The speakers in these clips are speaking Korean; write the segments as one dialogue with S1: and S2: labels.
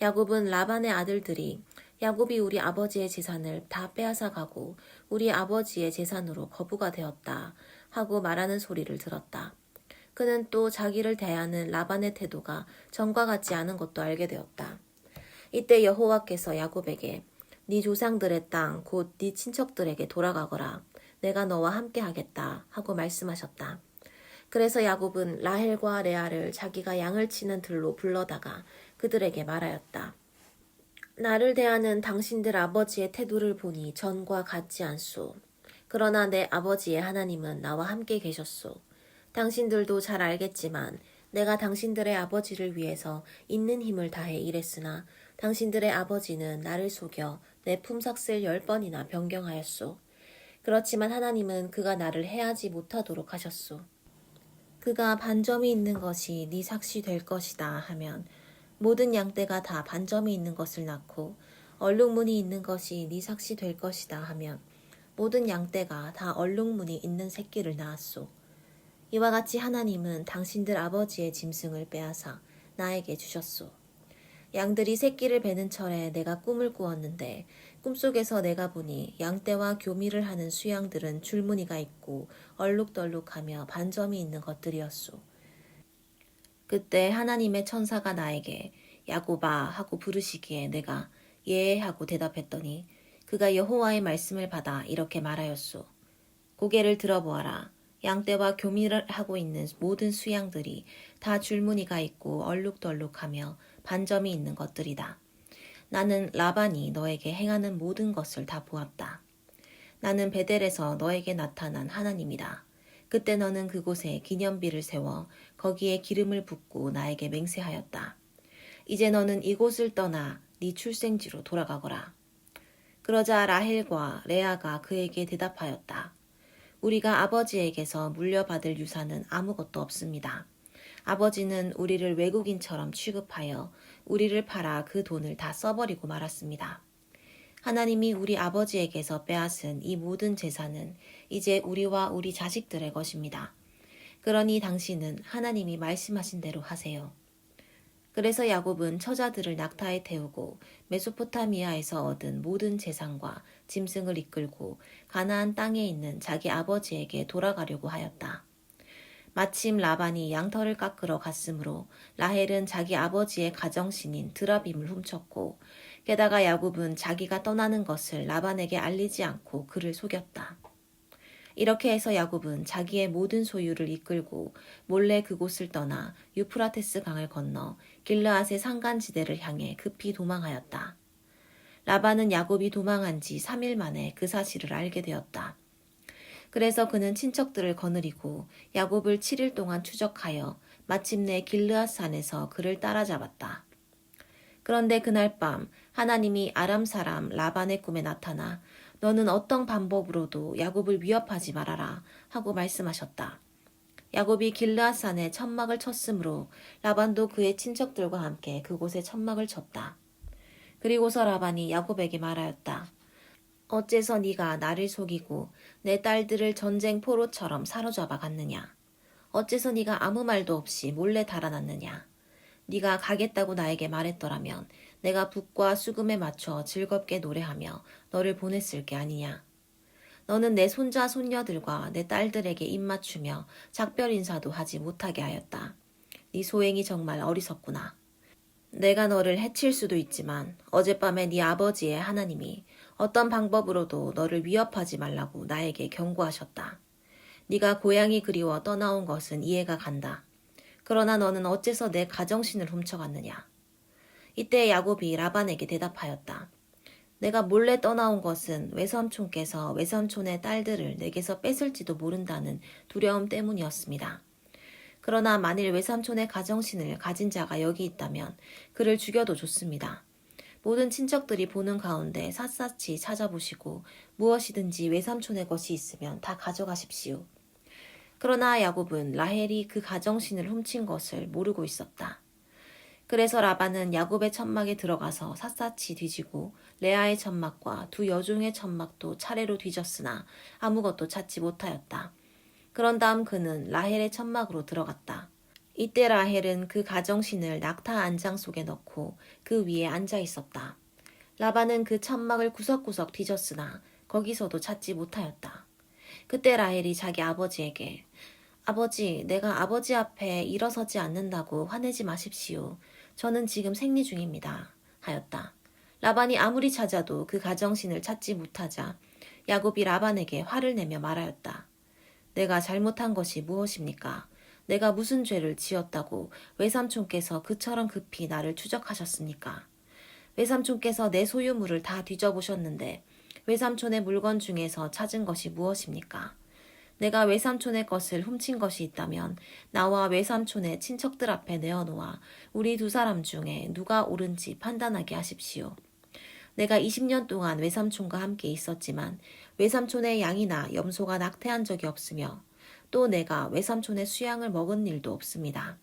S1: 야곱은 라반의 아들들이 야곱이 우리 아버지의 재산을 다 빼앗아 가고 우리 아버지의 재산으로 거부가 되었다 하고 말하는 소리를 들었다. 그는 또 자기를 대하는 라반의 태도가 전과 같지 않은 것도 알게 되었다. 이때 여호와께서 야곱에게 네 조상들의 땅 곧 네 친척들에게 돌아가거라. 내가 너와 함께 하겠다 하고 말씀하셨다. 그래서 야곱은 라헬과 레아를 자기가 양을 치는 들로 불러다가 그들에게 말하였다. 나를 대하는 당신들 아버지의 태도를 보니 전과 같지 않소. 그러나 내 아버지의 하나님은 나와 함께 계셨소. 당신들도 잘 알겠지만 내가 당신들의 아버지를 위해서 있는 힘을 다해 일했으나 당신들의 아버지는 나를 속여 내 품삯을 10번이나 변경하였소. 그렇지만 하나님은 그가 나를 해하지 못하도록 하셨소. 그가 반점이 있는 것이 네 삭시 될 것이다 하면 모든 양떼가 다 반점이 있는 것을 낳고 얼룩무늬 있는 것이 네 삭시 될 것이다 하면 모든 양떼가 다 얼룩무늬 있는 새끼를 낳았소. 이와 같이 하나님은 당신들 아버지의 짐승을 빼앗아 나에게 주셨소. 양들이 새끼를 베는 철에 내가 꿈을 꾸었는데 꿈속에서 내가 보니 양떼와 교미를 하는 수양들은 줄무늬가 있고 얼룩덜룩하며 반점이 있는 것들이었소. 그때 하나님의 천사가 나에게 야곱아 하고 부르시기에 내가 예 하고 대답했더니 그가 여호와의 말씀을 받아 이렇게 말하였소. 고개를 들어보아라. 양떼와 교미를 하고 있는 모든 수양들이 다 줄무늬가 있고 얼룩덜룩하며 반점이 있는 것들이다. 나는 라반이 너에게 행하는 모든 것을 다 보았다. 나는 베델에서 너에게 나타난 하나님이다. 그때 너는 그곳에 기념비를 세워 거기에 기름을 붓고 나에게 맹세하였다. 이제 너는 이곳을 떠나 네 출생지로 돌아가거라. 그러자 라헬과 레아가 그에게 대답하였다. 우리가 아버지에게서 물려받을 유산은 아무것도 없습니다. 아버지는 우리를 외국인처럼 취급하여 우리를 팔아 그 돈을 다 써버리고 말았습니다. 하나님이 우리 아버지에게서 빼앗은 이 모든 재산은 이제 우리와 우리 자식들의 것입니다. 그러니 당신은 하나님이 말씀하신 대로 하세요. 그래서 야곱은 처자들을 낙타에 태우고 메소포타미아에서 얻은 모든 재산과 짐승을 이끌고 가나안 땅에 있는 자기 아버지에게 돌아가려고 하였다. 마침 라반이 양털을 깎으러 갔으므로 라헬은 자기 아버지의 가정신인 드라빔을 훔쳤고 게다가 야곱은 자기가 떠나는 것을 라반에게 알리지 않고 그를 속였다. 이렇게 해서 야곱은 자기의 모든 소유를 이끌고 몰래 그곳을 떠나 유프라테스 강을 건너 길르앗의 산간지대를 향해 급히 도망하였다. 라반은 야곱이 도망한 지 3일 만에 그 사실을 알게 되었다. 그래서 그는 친척들을 거느리고 야곱을 7일 동안 추적하여 마침내 길르앗 산에서 그를 따라잡았다. 그런데 그날 밤 하나님이 아람 사람 라반의 꿈에 나타나 너는 어떤 방법으로도 야곱을 위협하지 말아라 하고 말씀하셨다. 야곱이 길르앗 산에 천막을 쳤으므로 라반도 그의 친척들과 함께 그곳에 천막을 쳤다. 그리고서 라반이 야곱에게 말하였다. 어째서 네가 나를 속이고 내 딸들을 전쟁 포로처럼 사로잡아 갔느냐? 어째서 네가 아무 말도 없이 몰래 달아났느냐? 네가 가겠다고 나에게 말했더라면 내가 북과 수금에 맞춰 즐겁게 노래하며 너를 보냈을 게 아니냐. 너는 내 손자 손녀들과 내 딸들에게 입맞추며 작별 인사도 하지 못하게 하였다. 네 소행이 정말 어리석구나. 내가 너를 해칠 수도 있지만 어젯밤에 네 아버지의 하나님이 어떤 방법으로도 너를 위협하지 말라고 나에게 경고하셨다. 네가 고향이 그리워 떠나온 것은 이해가 간다. 그러나 너는 어째서 내 가정신을 훔쳐갔느냐? 이때 야곱이 라반에게 대답하였다. 내가 몰래 떠나온 것은 외삼촌께서 외삼촌의 딸들을 내게서 뺏을지도 모른다는 두려움 때문이었습니다. 그러나 만일 외삼촌의 가정신을 가진 자가 여기 있다면 그를 죽여도 좋습니다. 모든 친척들이 보는 가운데 샅샅이 찾아보시고 무엇이든지 외삼촌의 것이 있으면 다 가져가십시오. 그러나 야곱은 라헬이 그 가정신을 훔친 것을 모르고 있었다. 그래서 라반은 야곱의 천막에 들어가서 샅샅이 뒤지고 레아의 천막과 두 여종의 천막도 차례로 뒤졌으나 아무것도 찾지 못하였다. 그런 다음 그는 라헬의 천막으로 들어갔다. 이때 라헬은 그 가정신을 낙타 안장 속에 넣고 그 위에 앉아 있었다. 라반은 그 천막을 구석구석 뒤졌으나 거기서도 찾지 못하였다. 그때 라헬이 자기 아버지에게 아버지, 내가 아버지 앞에 일어서지 않는다고 화내지 마십시오. 저는 지금 생리 중입니다. 하였다. 라반이 아무리 찾아도 그 가정신을 찾지 못하자 야곱이 라반에게 화를 내며 말하였다. 내가 잘못한 것이 무엇입니까? 내가 무슨 죄를 지었다고 외삼촌께서 그처럼 급히 나를 추적하셨습니까? 외삼촌께서 내 소유물을 다 뒤져보셨는데 외삼촌의 물건 중에서 찾은 것이 무엇입니까? 내가 외삼촌의 것을 훔친 것이 있다면 나와 외삼촌의 친척들 앞에 내어놓아 우리 두 사람 중에 누가 옳은지 판단하게 하십시오. 내가 20년 동안 외삼촌과 함께 있었지만 외삼촌의 양이나 염소가 낙태한 적이 없으며 또 내가 외삼촌의 수양을 먹은 일도 없습니다.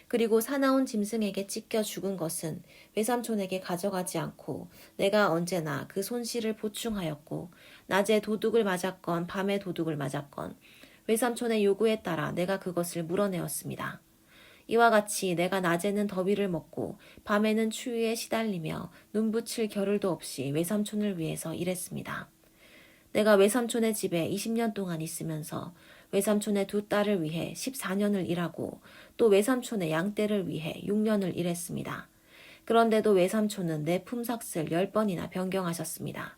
S1: 그리고 사나운 짐승에게 찢겨 죽은 것은 외삼촌에게 가져가지 않고 내가 언제나 그 손실을 보충하였고 낮에 도둑을 맞았건 밤에 도둑을 맞았건 외삼촌의 요구에 따라 내가 그것을 물어내었습니다. 이와 같이 내가 낮에는 더위를 먹고 밤에는 추위에 시달리며 눈붙일 겨를도 없이 외삼촌을 위해서 일했습니다. 내가 외삼촌의 집에 20년 동안 있으면서 외삼촌의 두 딸을 위해 14년을 일하고 또 외삼촌의 양떼를 위해 6년을 일했습니다. 그런데도 외삼촌은 내 품삯을 10번이나 변경하셨습니다.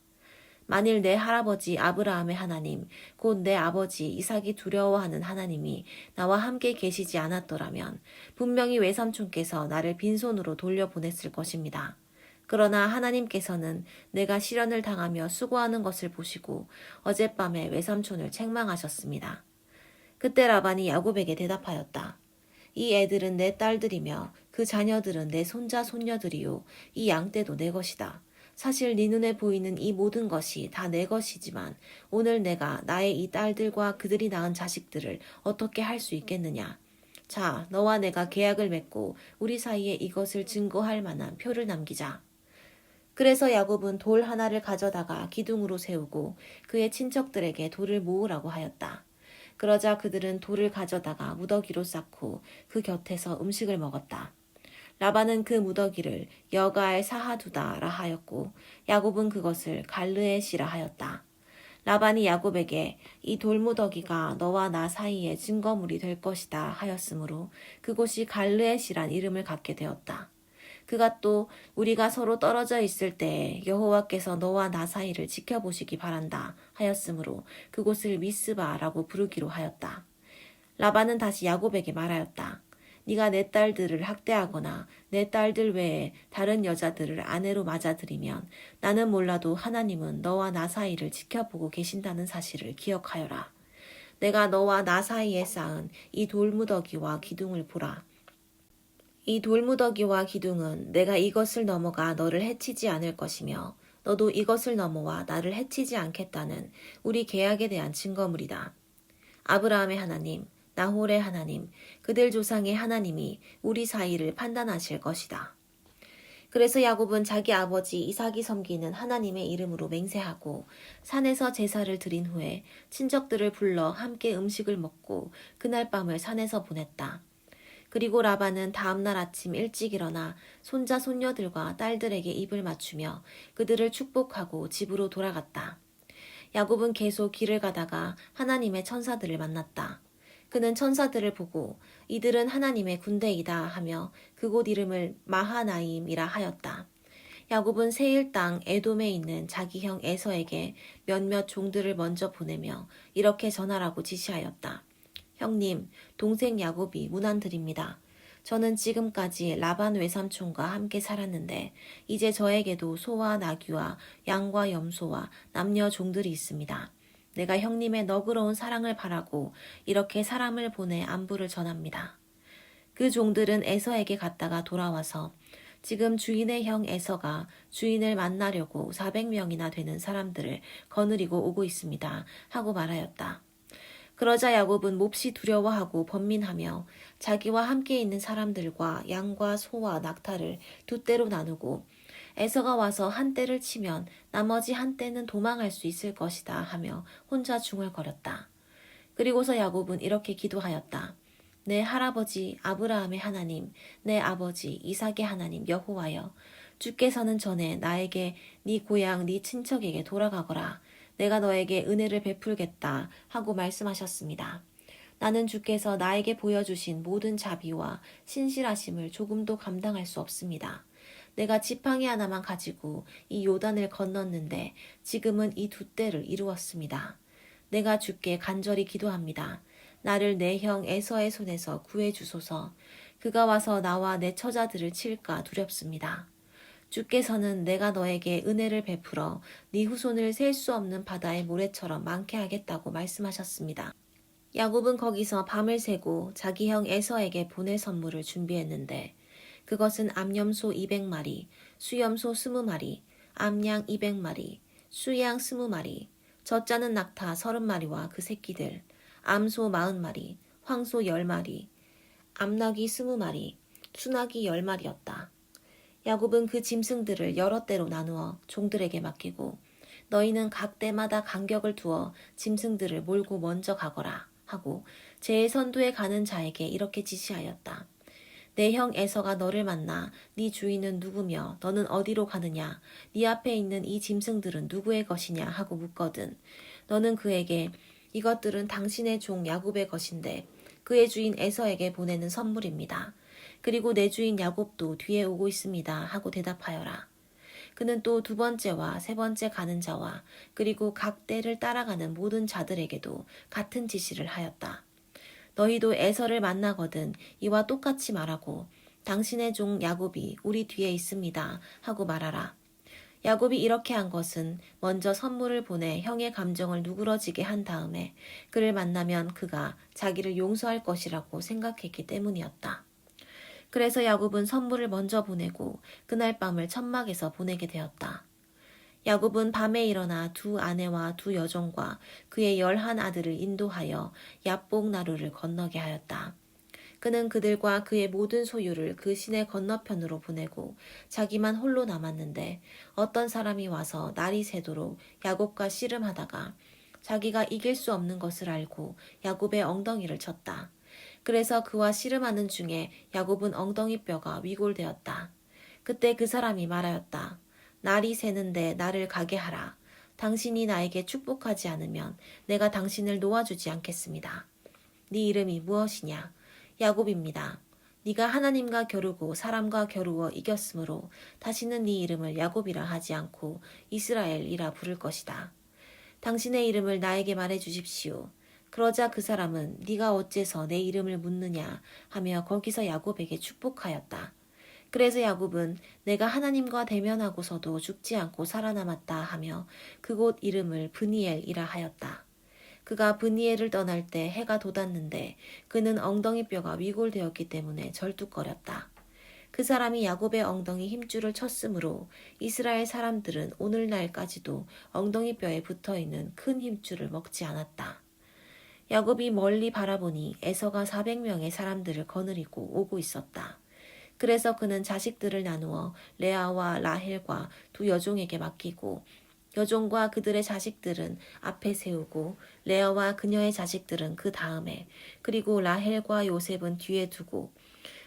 S1: 만일 내 할아버지 아브라함의 하나님, 곧 내 아버지 이삭이 두려워하는 하나님이 나와 함께 계시지 않았더라면 분명히 외삼촌께서 나를 빈손으로 돌려보냈을 것입니다. 그러나 하나님께서는 내가 시련을 당하며 수고하는 것을 보시고 어젯밤에 외삼촌을 책망하셨습니다. 그때 라반이 야곱에게 대답하였다. 이 애들은 내 딸들이며 그 자녀들은 내 손자 손녀들이요 이 양떼도 내 것이다. 사실 네 눈에 보이는 이 모든 것이 다 내 것이지만 오늘 내가 나의 이 딸들과 그들이 낳은 자식들을 어떻게 할 수 있겠느냐. 자, 너와 내가 계약을 맺고 우리 사이에 이것을 증거할 만한 표를 남기자. 그래서 야곱은 돌 하나를 가져다가 기둥으로 세우고 그의 친척들에게 돌을 모으라고 하였다. 그러자 그들은 돌을 가져다가 무더기로 쌓고 그 곁에서 음식을 먹었다. 라반은 그 무더기를 여가엘 사하두다라 하였고 야곱은 그것을 갈르엣이라 하였다. 라반이 야곱에게 이 돌무더기가 너와 나 사이의 증거물이 될 것이다 하였으므로 그곳이 갈르엣이란 이름을 갖게 되었다. 그가 또 우리가 서로 떨어져 있을 때 여호와께서 너와 나 사이를 지켜보시기 바란다 하였으므로 그곳을 미스바라고 부르기로 하였다. 라반은 다시 야곱에게 말하였다. 네가 내 딸들을 학대하거나 내 딸들 외에 다른 여자들을 아내로 맞아들이면 나는 몰라도 하나님은 너와 나 사이를 지켜보고 계신다는 사실을 기억하여라. 내가 너와 나 사이에 쌓은 이 돌무더기와 기둥을 보라. 이 돌무더기와 기둥은 내가 이것을 넘어가 너를 해치지 않을 것이며 너도 이것을 넘어와 나를 해치지 않겠다는 우리 계약에 대한 증거물이다. 아브라함의 하나님, 나홀의 하나님, 그들 조상의 하나님이 우리 사이를 판단하실 것이다. 그래서 야곱은 자기 아버지 이삭이 섬기는 하나님의 이름으로 맹세하고 산에서 제사를 드린 후에 친척들을 불러 함께 음식을 먹고 그날 밤을 산에서 보냈다. 그리고 라반은 다음날 아침 일찍 일어나 손자 손녀들과 딸들에게 입을 맞추며 그들을 축복하고 집으로 돌아갔다. 야곱은 계속 길을 가다가 하나님의 천사들을 만났다. 그는 천사들을 보고 이들은 하나님의 군대이다 하며 그곳 이름을 마하나임이라 하였다. 야곱은 세일 땅 에돔에 있는 자기 형 에서에게 몇몇 종들을 먼저 보내며 이렇게 전하라고 지시하였다. 형님, 동생 야곱이 문안드립니다. 저는 지금까지 라반 외삼촌과 함께 살았는데 이제 저에게도 소와 나귀와 양과 염소와 남녀 종들이 있습니다. 내가 형님의 너그러운 사랑을 바라고 이렇게 사람을 보내 안부를 전합니다. 그 종들은 에서에게 갔다가 돌아와서 지금 주인의 형 에서가 주인을 만나려고 400명이나 되는 사람들을 거느리고 오고 있습니다. 하고 말하였다. 그러자 야곱은 몹시 두려워하고 번민하며 자기와 함께 있는 사람들과 양과 소와 낙타를 두 떼로 나누고 에서가 와서 한 떼를 치면 나머지 한 떼는 도망할 수 있을 것이다 하며 혼자 중얼거렸다. 그리고서 야곱은 이렇게 기도하였다. 내 할아버지 아브라함의 하나님, 내 아버지 이삭의 하나님 여호와여, 주께서는 전에 나에게 네 고향 네 친척에게 돌아가거라. 내가 너에게 은혜를 베풀겠다 하고 말씀하셨습니다. 나는 주께서 나에게 보여주신 모든 자비와 신실하심을 조금도 감당할 수 없습니다. 내가 지팡이 하나만 가지고 이 요단을 건넜는데 지금은 이 두 떼를 이루었습니다. 내가 주께 간절히 기도합니다. 나를 내 형 에서의 손에서 구해 주소서. 그가 와서 나와 내 처자들을 칠까 두렵습니다. 주께서는 내가 너에게 은혜를 베풀어 네 후손을 셀 수 없는 바다의 모래처럼 많게 하겠다고 말씀하셨습니다. 야곱은 거기서 밤을 새고 자기 형 에서에게 보낼 선물을 준비했는데 그것은 암염소 200마리, 수염소 20마리, 암양 200마리, 수양 20마리, 젖자는 낙타 30마리와 그 새끼들, 암소 40마리, 황소 10마리, 암나귀 20마리, 수나귀 10마리였다. 야곱은 그 짐승들을 여러 떼로 나누어 종들에게 맡기고 너희는 각 떼마다 간격을 두어 짐승들을 몰고 먼저 가거라 하고 제 선두에 가는 자에게 이렇게 지시하였다. 내 형 에서가 너를 만나 네 주인은 누구며 너는 어디로 가느냐 네 앞에 있는 이 짐승들은 누구의 것이냐 하고 묻거든 너는 그에게 이것들은 당신의 종 야곱의 것인데 그의 주인 에서에게 보내는 선물입니다. 그리고 내 주인 야곱도 뒤에 오고 있습니다 하고 대답하여라. 그는 또 두 번째와 세 번째 가는 자와 그리고 각 떼를 따라가는 모든 자들에게도 같은 지시를 하였다. 너희도 에서를 만나거든 이와 똑같이 말하고 당신의 종 야곱이 우리 뒤에 있습니다 하고 말하라. 야곱이 이렇게 한 것은 먼저 선물을 보내 형의 감정을 누그러지게 한 다음에 그를 만나면 그가 자기를 용서할 것이라고 생각했기 때문이었다. 그래서 야곱은 선물을 먼저 보내고 그날 밤을 천막에서 보내게 되었다. 야곱은 밤에 일어나 두 아내와 두 여종과 그의 11 아들을 인도하여 야복 나루를 건너게 하였다. 그는 그들과 그의 모든 소유를 그 시내 건너편으로 보내고 자기만 홀로 남았는데 어떤 사람이 와서 날이 새도록 야곱과 씨름하다가 자기가 이길 수 없는 것을 알고 야곱의 엉덩이를 쳤다. 그래서 그와 씨름하는 중에 야곱은 엉덩이 뼈가 위골되었다. 그때 그 사람이 말하였다. 날이 새는데 나를 가게 하라. 당신이 나에게 축복하지 않으면 내가 당신을 놓아주지 않겠습니다. 네 이름이 무엇이냐? 야곱입니다. 네가 하나님과 겨루고 사람과 겨루어 이겼으므로 다시는 네 이름을 야곱이라 하지 않고 이스라엘이라 부를 것이다. 당신의 이름을 나에게 말해 주십시오. 그러자 그 사람은 네가 어째서 내 이름을 묻느냐 하며 거기서 야곱에게 축복하였다. 그래서 야곱은 내가 하나님과 대면하고서도 죽지 않고 살아남았다 하며 그곳 이름을 브니엘이라 하였다. 그가 브니엘을 떠날 때 해가 돋았는데 그는 엉덩이 뼈가 위골되었기 때문에 절뚝거렸다. 그 사람이 야곱의 엉덩이 힘줄을 쳤으므로 이스라엘 사람들은 오늘날까지도 엉덩이 뼈에 붙어있는 큰 힘줄을 먹지 않았다. 야곱이 멀리 바라보니 에서가 400명의 사람들을 거느리고 오고 있었다. 그래서 그는 자식들을 나누어 레아와 라헬과 두 여종에게 맡기고 여종과 그들의 자식들은 앞에 세우고 레아와 그녀의 자식들은 그 다음에 그리고 라헬과 요셉은 뒤에 두고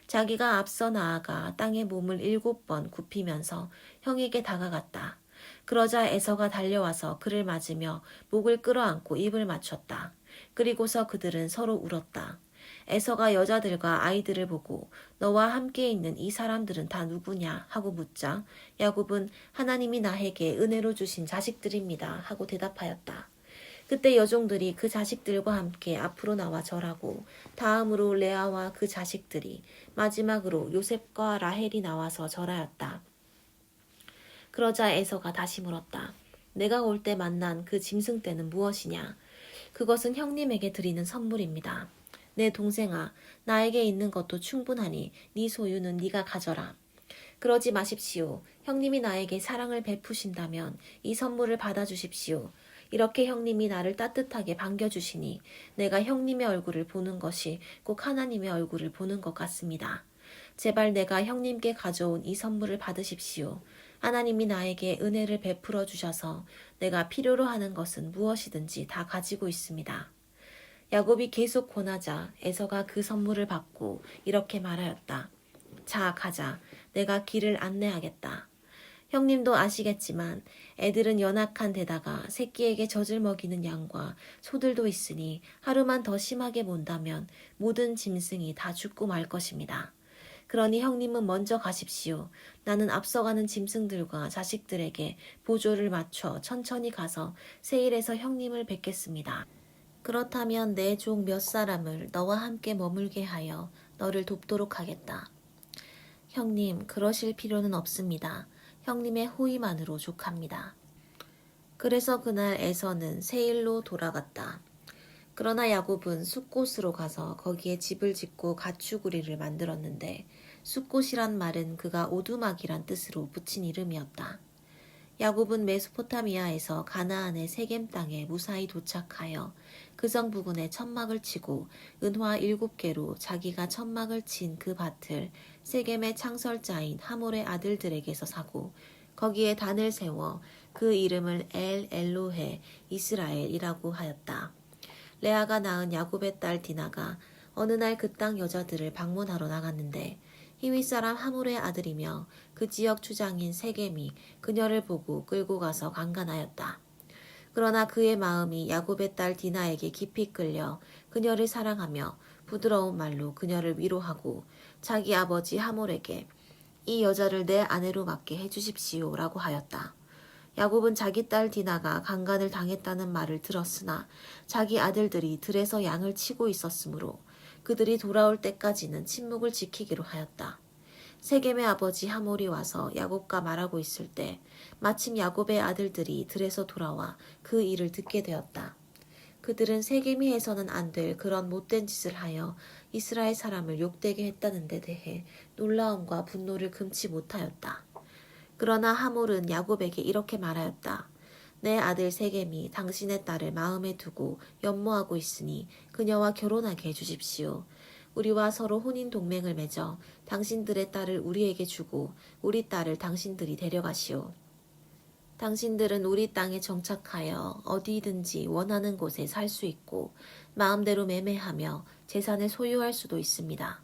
S1: 자기가 앞서 나아가 땅에 몸을 7번 굽히면서 형에게 다가갔다. 그러자 에서가 달려와서 그를 맞으며 목을 끌어안고 입을 맞췄다. 그리고서 그들은 서로 울었다. 에서가 여자들과 아이들을 보고 너와 함께 있는 이 사람들은 다 누구냐 하고 묻자 야곱은 하나님이 나에게 은혜로 주신 자식들입니다 하고 대답하였다. 그때 여종들이 그 자식들과 함께 앞으로 나와 절하고 다음으로 레아와 그 자식들이 마지막으로 요셉과 라헬이 나와서 절하였다. 그러자 에서가 다시 물었다. 내가 올 때 만난 그 짐승 떼는 무엇이냐? 그것은 형님에게 드리는 선물입니다. 내 동생아, 나에게 있는 것도 충분하니 네 소유는 네가 가져라. 그러지 마십시오. 형님이 나에게 사랑을 베푸신다면 이 선물을 받아주십시오. 이렇게 형님이 나를 따뜻하게 반겨주시니 내가 형님의 얼굴을 보는 것이 꼭 하나님의 얼굴을 보는 것 같습니다. 제발 내가 형님께 가져온 이 선물을 받으십시오. 하나님이 나에게 은혜를 베풀어 주셔서 내가 필요로 하는 것은 무엇이든지 다 가지고 있습니다. 야곱이 계속 권하자 에서가 그 선물을 받고 이렇게 말하였다. 자, 가자. 내가 길을 안내하겠다. 형님도 아시겠지만 애들은 연약한 데다가 새끼에게 젖을 먹이는 양과 소들도 있으니 하루만 더 심하게 몬다면 모든 짐승이 다 죽고 말 것입니다. 그러니 형님은 먼저 가십시오. 나는 앞서가는 짐승들과 자식들에게 보조를 맞춰 천천히 가서 세일에서 형님을 뵙겠습니다. 그렇다면 내 종 몇 사람을 너와 함께 머물게 하여 너를 돕도록 하겠다. 형님, 그러실 필요는 없습니다. 형님의 호의만으로 족합니다. 그래서 그날 에서는 세일로 돌아갔다. 그러나 야곱은 숫곳으로 가서 거기에 집을 짓고 가축우리를 만들었는데 숫곳이란 말은 그가 오두막이란 뜻으로 붙인 이름이었다. 야곱은 메소포타미아에서 가나안의 세겜 땅에 무사히 도착하여 그 성 부근에 천막을 치고 은화 7개로 자기가 천막을 친 그 밭을 세겜의 창설자인 하몰의 아들들에게서 사고 거기에 단을 세워 그 이름을 엘 엘로헤 이스라엘이라고 하였다. 레아가 낳은 야곱의 딸 디나가 어느 날 그 땅 여자들을 방문하러 나갔는데 히윗 사람 하몰의 아들이며 그 지역 주장인 세겜이 그녀를 보고 끌고 가서 강간하였다. 그러나 그의 마음이 야곱의 딸 디나에게 깊이 끌려 그녀를 사랑하며 부드러운 말로 그녀를 위로하고 자기 아버지 하몰에게 이 여자를 내 아내로 맡게 해주십시오 라고 하였다. 야곱은 자기 딸 디나가 강간을 당했다는 말을 들었으나 자기 아들들이 들에서 양을 치고 있었으므로 그들이 돌아올 때까지는 침묵을 지키기로 하였다. 세겜의 아버지 하몰이 와서 야곱과 말하고 있을 때 마침 야곱의 아들들이 들에서 돌아와 그 일을 듣게 되었다. 그들은 세겜이 해서는 안 될 그런 못된 짓을 하여 이스라엘 사람을 욕되게 했다는 데 대해 놀라움과 분노를 금치 못하였다. 그러나 하몰은 야곱에게 이렇게 말하였다. 내 아들 세겜이 당신의 딸을 마음에 두고 연모하고 있으니 그녀와 결혼하게 해주십시오. 우리와 서로 혼인 동맹을 맺어 당신들의 딸을 우리에게 주고 우리 딸을 당신들이 데려가시오. 당신들은 우리 땅에 정착하여 어디든지 원하는 곳에 살 수 있고 마음대로 매매하며 재산을 소유할 수도 있습니다.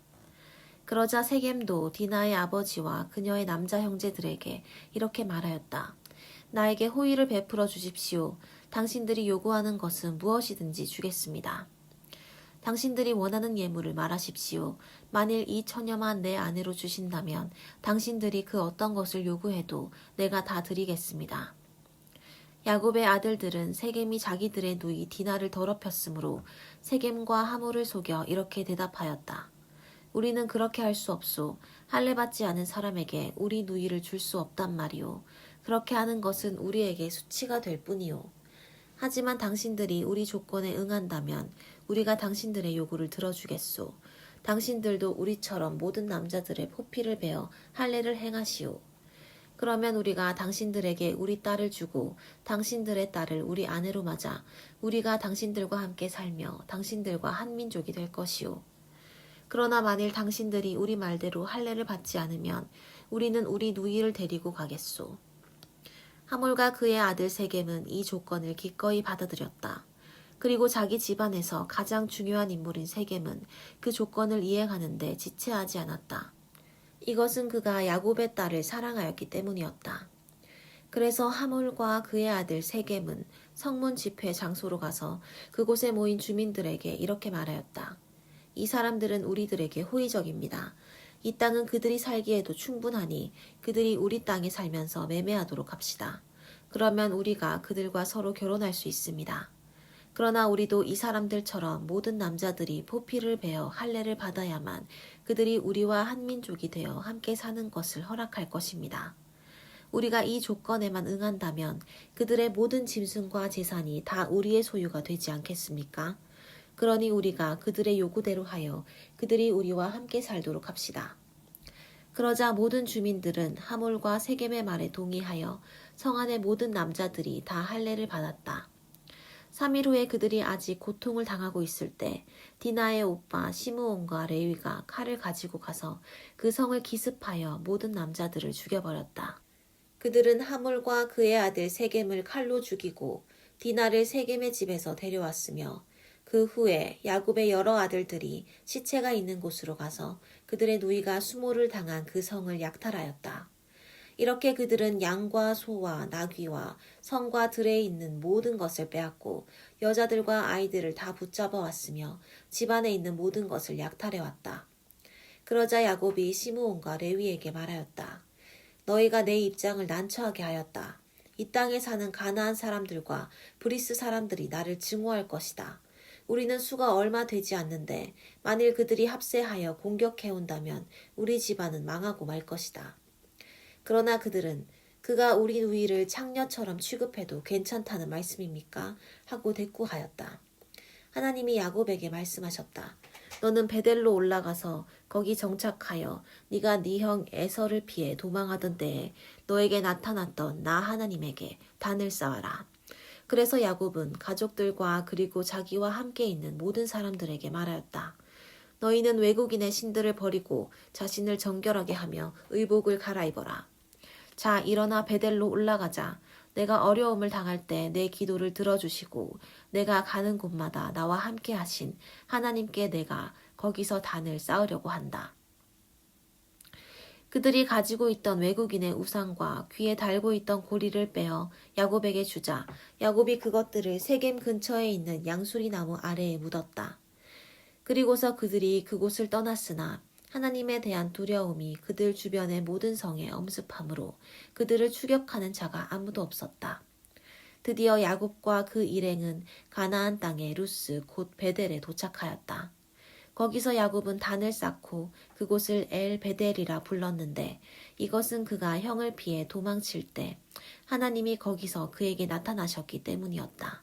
S1: 그러자 세겜도 디나의 아버지와 그녀의 남자 형제들에게 이렇게 말하였다. 나에게 호의를 베풀어 주십시오. 당신들이 요구하는 것은 무엇이든지 주겠습니다. 당신들이 원하는 예물을 말하십시오. 만일 이 처녀만 내 아내로 주신다면 당신들이 그 어떤 것을 요구해도 내가 다 드리겠습니다. 야곱의 아들들은 세겜이 자기들의 누이 디나를 더럽혔으므로 세겜과 하몰을 속여 이렇게 대답하였다. 우리는 그렇게 할 수 없소. 할례받지 않은 사람에게 우리 누이를 줄 수 없단 말이오. 그렇게 하는 것은 우리에게 수치가 될 뿐이오. 하지만 당신들이 우리 조건에 응한다면 우리가 당신들의 요구를 들어주겠소. 당신들도 우리처럼 모든 남자들의 포피를 베어 할례를 행하시오. 그러면 우리가 당신들에게 우리 딸을 주고 당신들의 딸을 우리 아내로 맞아 우리가 당신들과 함께 살며 당신들과 한 민족이 될 것이오. 그러나 만일 당신들이 우리 말대로 할례를 받지 않으면 우리는 우리 누이를 데리고 가겠소. 하몰과 그의 아들 세겜은 이 조건을 기꺼이 받아들였다. 그리고 자기 집안에서 가장 중요한 인물인 세겜은 그 조건을 이행하는데 지체하지 않았다. 이것은 그가 야곱의 딸을 사랑하였기 때문이었다. 그래서 하몰과 그의 아들 세겜은 성문 집회 장소로 가서 그곳에 모인 주민들에게 이렇게 말하였다. 이 사람들은 우리들에게 호의적입니다. 이 땅은 그들이 살기에도 충분하니 그들이 우리 땅에 살면서 매매하도록 합시다. 그러면 우리가 그들과 서로 결혼할 수 있습니다. 그러나 우리도 이 사람들처럼 모든 남자들이 포피를 베어 할례를 받아야만 그들이 우리와 한 민족이 되어 함께 사는 것을 허락할 것입니다. 우리가 이 조건에만 응한다면 그들의 모든 짐승과 재산이 다 우리의 소유가 되지 않겠습니까? 그러니 우리가 그들의 요구대로 하여 그들이 우리와 함께 살도록 합시다. 그러자 모든 주민들은 하몰과 세겜의 말에 동의하여 성 안의 모든 남자들이 다 할례를 받았다. 3일 후에 그들이 아직 고통을 당하고 있을 때 디나의 오빠 시므온과 레위가 칼을 가지고 가서 그 성을 기습하여 모든 남자들을 죽여버렸다. 그들은 하몰과 그의 아들 세겜을 칼로 죽이고 디나를 세겜의 집에서 데려왔으며 그 후에 야곱의 여러 아들들이 시체가 있는 곳으로 가서 그들의 누이가 수모를 당한 그 성을 약탈하였다. 이렇게 그들은 양과 소와 나귀와 성과 들에 있는 모든 것을 빼앗고 여자들과 아이들을 다 붙잡아 왔으며 집안에 있는 모든 것을 약탈해 왔다. 그러자 야곱이 시므온과 레위에게 말하였다. 너희가 내 입장을 난처하게 하였다. 이 땅에 사는 가나안 사람들과 브리스 사람들이 나를 증오할 것이다. 우리는 수가 얼마 되지 않는데 만일 그들이 합세하여 공격해온다면 우리 집안은 망하고 말 것이다. 그러나 그들은 그가 우리 누이를 창녀처럼 취급해도 괜찮다는 말씀입니까? 하고 대꾸하였다. 하나님이 야곱에게 말씀하셨다. 너는 베델로 올라가서 거기 정착하여 네가 네 형 에서를 피해 도망하던 때에 너에게 나타났던 나 하나님에게 단을 쌓아라. 그래서 야곱은 가족들과 그리고 자기와 함께 있는 모든 사람들에게 말하였다. 너희는 외국인의 신들을 버리고 자신을 정결하게 하며 의복을 갈아입어라. 자, 일어나 베델로 올라가자. 내가 어려움을 당할 때 내 기도를 들어주시고 내가 가는 곳마다 나와 함께 하신 하나님께 내가 거기서 단을 쌓으려고 한다. 그들이 가지고 있던 외국인의 우상과 귀에 달고 있던 고리를 빼어 야곱에게 주자 야곱이 그것들을 세겜 근처에 있는 양수리 나무 아래에 묻었다. 그리고서 그들이 그곳을 떠났으나 하나님에 대한 두려움이 그들 주변의 모든 성에 엄습함으로 그들을 추격하는 자가 아무도 없었다. 드디어 야곱과 그 일행은 가나안 땅의 루스 곧 베델에 도착하였다. 거기서 야곱은 단을 쌓고 그곳을 엘 베델이라 불렀는데 이것은 그가 형을 피해 도망칠 때 하나님이 거기서 그에게 나타나셨기 때문이었다.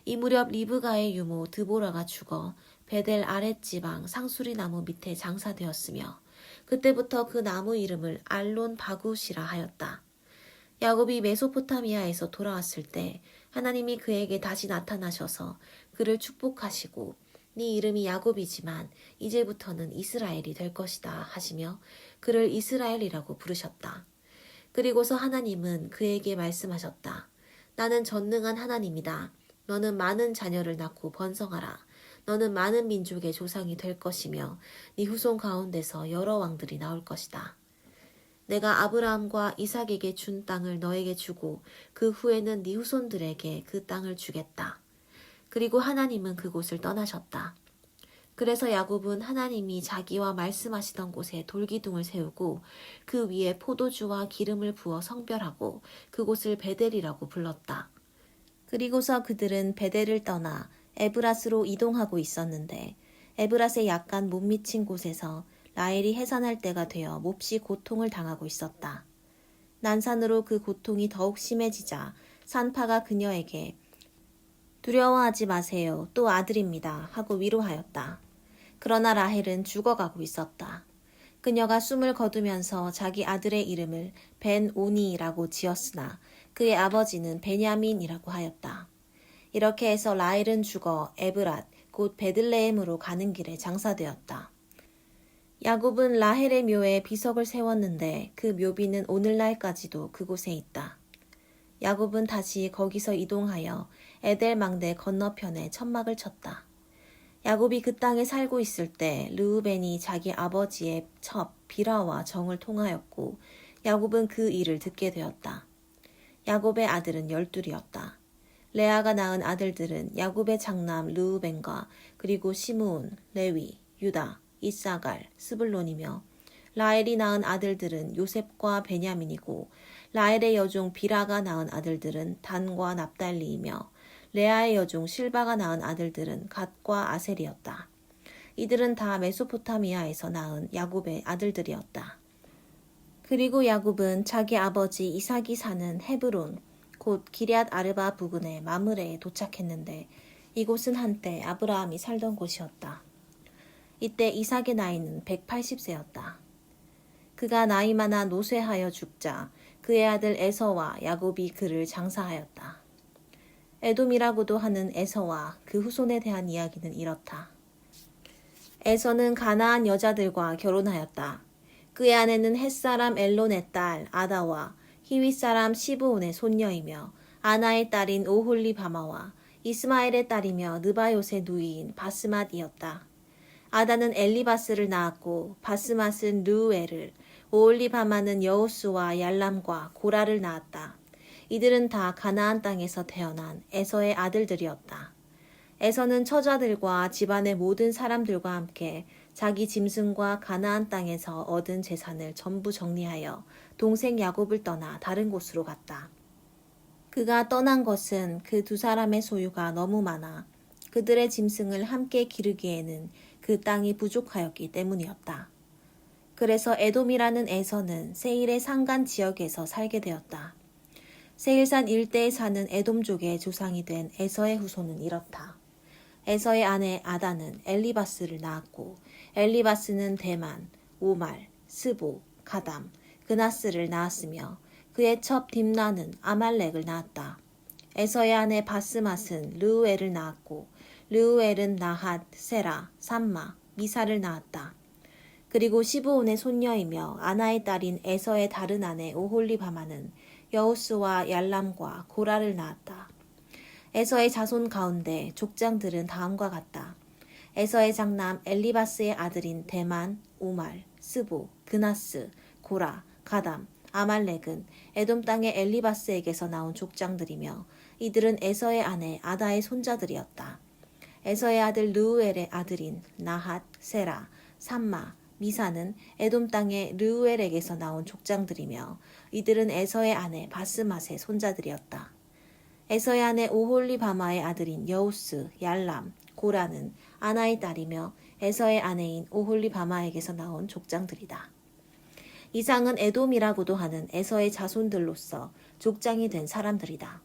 S1: 이 무렵 리브가의 유모 드보라가 죽어 베델 아랫지방 상수리 나무 밑에 장사되었으며 그때부터 그 나무 이름을 알론 바굿이라 하였다. 야곱이 메소포타미아에서 돌아왔을 때 하나님이 그에게 다시 나타나셔서 그를 축복하시고 네 이름이 야곱이지만 이제부터는 이스라엘이 될 것이다 하시며 그를 이스라엘이라고 부르셨다. 그리고서 하나님은 그에게 말씀하셨다. 나는 전능한 하나님이다. 너는 많은 자녀를 낳고 번성하라. 너는 많은 민족의 조상이 될 것이며 네 후손 가운데서 여러 왕들이 나올 것이다. 내가 아브라함과 이삭에게 준 땅을 너에게 주고 그 후에는 네 후손들에게 그 땅을 주겠다. 그리고 하나님은 그곳을 떠나셨다. 그래서 야곱은 하나님이 자기와 말씀하시던 곳에 돌기둥을 세우고 그 위에 포도주와 기름을 부어 성별하고 그곳을 베델이라고 불렀다. 그리고서 그들은 베델을 떠나 에브라스로 이동하고 있었는데 에브라스에 약간 못 미친 곳에서 라헬이 해산할 때가 되어 몹시 고통을 당하고 있었다. 난산으로 그 고통이 더욱 심해지자 산파가 그녀에게 두려워하지 마세요. 또 아들입니다. 하고 위로하였다. 그러나 라헬은 죽어가고 있었다. 그녀가 숨을 거두면서 자기 아들의 이름을 벤오니라고 지었으나 그의 아버지는 베냐민이라고 하였다. 이렇게 해서 라헬은 죽어 에브랏 곧 베들레헴으로 가는 길에 장사되었다. 야곱은 라헬의 묘에 비석을 세웠는데 그 묘비는 오늘날까지도 그곳에 있다. 야곱은 다시 거기서 이동하여 에델 망대 건너편에 천막을 쳤다. 야곱이 그 땅에 살고 있을 때 르우벤이 자기 아버지의 첩 비라와 정을 통하였고 야곱은 그 일을 듣게 되었다. 야곱의 아들은 12이었다. 레아가 낳은 아들들은 야곱의 장남 르우벤과 그리고 시므온, 레위, 유다, 이사갈, 스불론이며 라헬이 낳은 아들들은 요셉과 베냐민이고 라헬의 여종 비라가 낳은 아들들은 단과 납달리이며 레아의 여종 실바가 낳은 아들들은 갓과 아셀이었다. 이들은 다 메소포타미아에서 낳은 야곱의 아들들이었다. 그리고 야곱은 자기 아버지 이삭이 사는 헤브론 곧 기럇 아르바 부근의 마므레에 도착했는데 이곳은 한때 아브라함이 살던 곳이었다. 이때 이삭의 나이는 180세였다. 그가 나이 많아 노쇠하여 죽자 그의 아들 에서와 야곱이 그를 장사하였다. 에돔이라고도 하는 에서와 그 후손에 대한 이야기는 이렇다. 에서는 가나안 여자들과 결혼하였다. 그의 아내는 햇사람 엘론의 딸 아다와 히윗 사람 시브온의 손녀이며 아나의 딸인 오홀리바마와 이스마엘의 딸이며 느바요의 누이인 바스맛이었다. 아다는 엘리바스를 낳았고 바스맛은 르우엘을, 오홀리바마는 여호수와 얄람과 고라를 낳았다. 이들은 다 가나안 땅에서 태어난 에서의 아들들이었다. 에서는 처자들과 집안의 모든 사람들과 함께 자기 짐승과 가나안 땅에서 얻은 재산을 전부 정리하여 동생 야곱을 떠나 다른 곳으로 갔다. 그가 떠난 것은 그 두 사람의 소유가 너무 많아 그들의 짐승을 함께 기르기에는 그 땅이 부족하였기 때문이었다. 그래서 에돔이라는 에서는 세일의 산간 지역에서 살게 되었다. 세일산 일대에 사는 에돔족의 조상이 된 에서의 후손은 이렇다. 에서의 아내 아다는 엘리바스를 낳았고 엘리바스는 대만, 오말, 스보, 가담, 그나스를 낳았으며 그의 첩 딥나는 아말렉을 낳았다. 에서의 아내 바스맛은 르우엘을 낳았고 르우엘은 나핫, 세라, 삼마, 미사를 낳았다. 그리고 시브온의 손녀이며 아나의 딸인 에서의 다른 아내 오홀리바마는 여호수와 얄람과 고라를 낳았다. 에서의 자손 가운데 족장들은 다음과 같다. 에서의 장남 엘리바스의 아들인 대만, 오말, 스보, 그나스, 고라, 가담, 아말렉은 에돔 땅의 엘리바스에게서 나온 족장들이며 이들은 에서의 아내 아다의 손자들이었다. 에서의 아들 르우엘의 아들인 나핫, 세라, 삼마, 미사는 에돔 땅의 르우엘에게서 나온 족장들이며 이들은 에서의 아내 바스맛의 손자들이었다. 에서의 아내 오홀리바마의 아들인 여우스, 얄람, 고라는 아나의 딸이며 에서의 아내인 오홀리바마에게서 나온 족장들이다. 이상은 에돔이라고도 하는 에서의 자손들로서 족장이 된 사람들이다.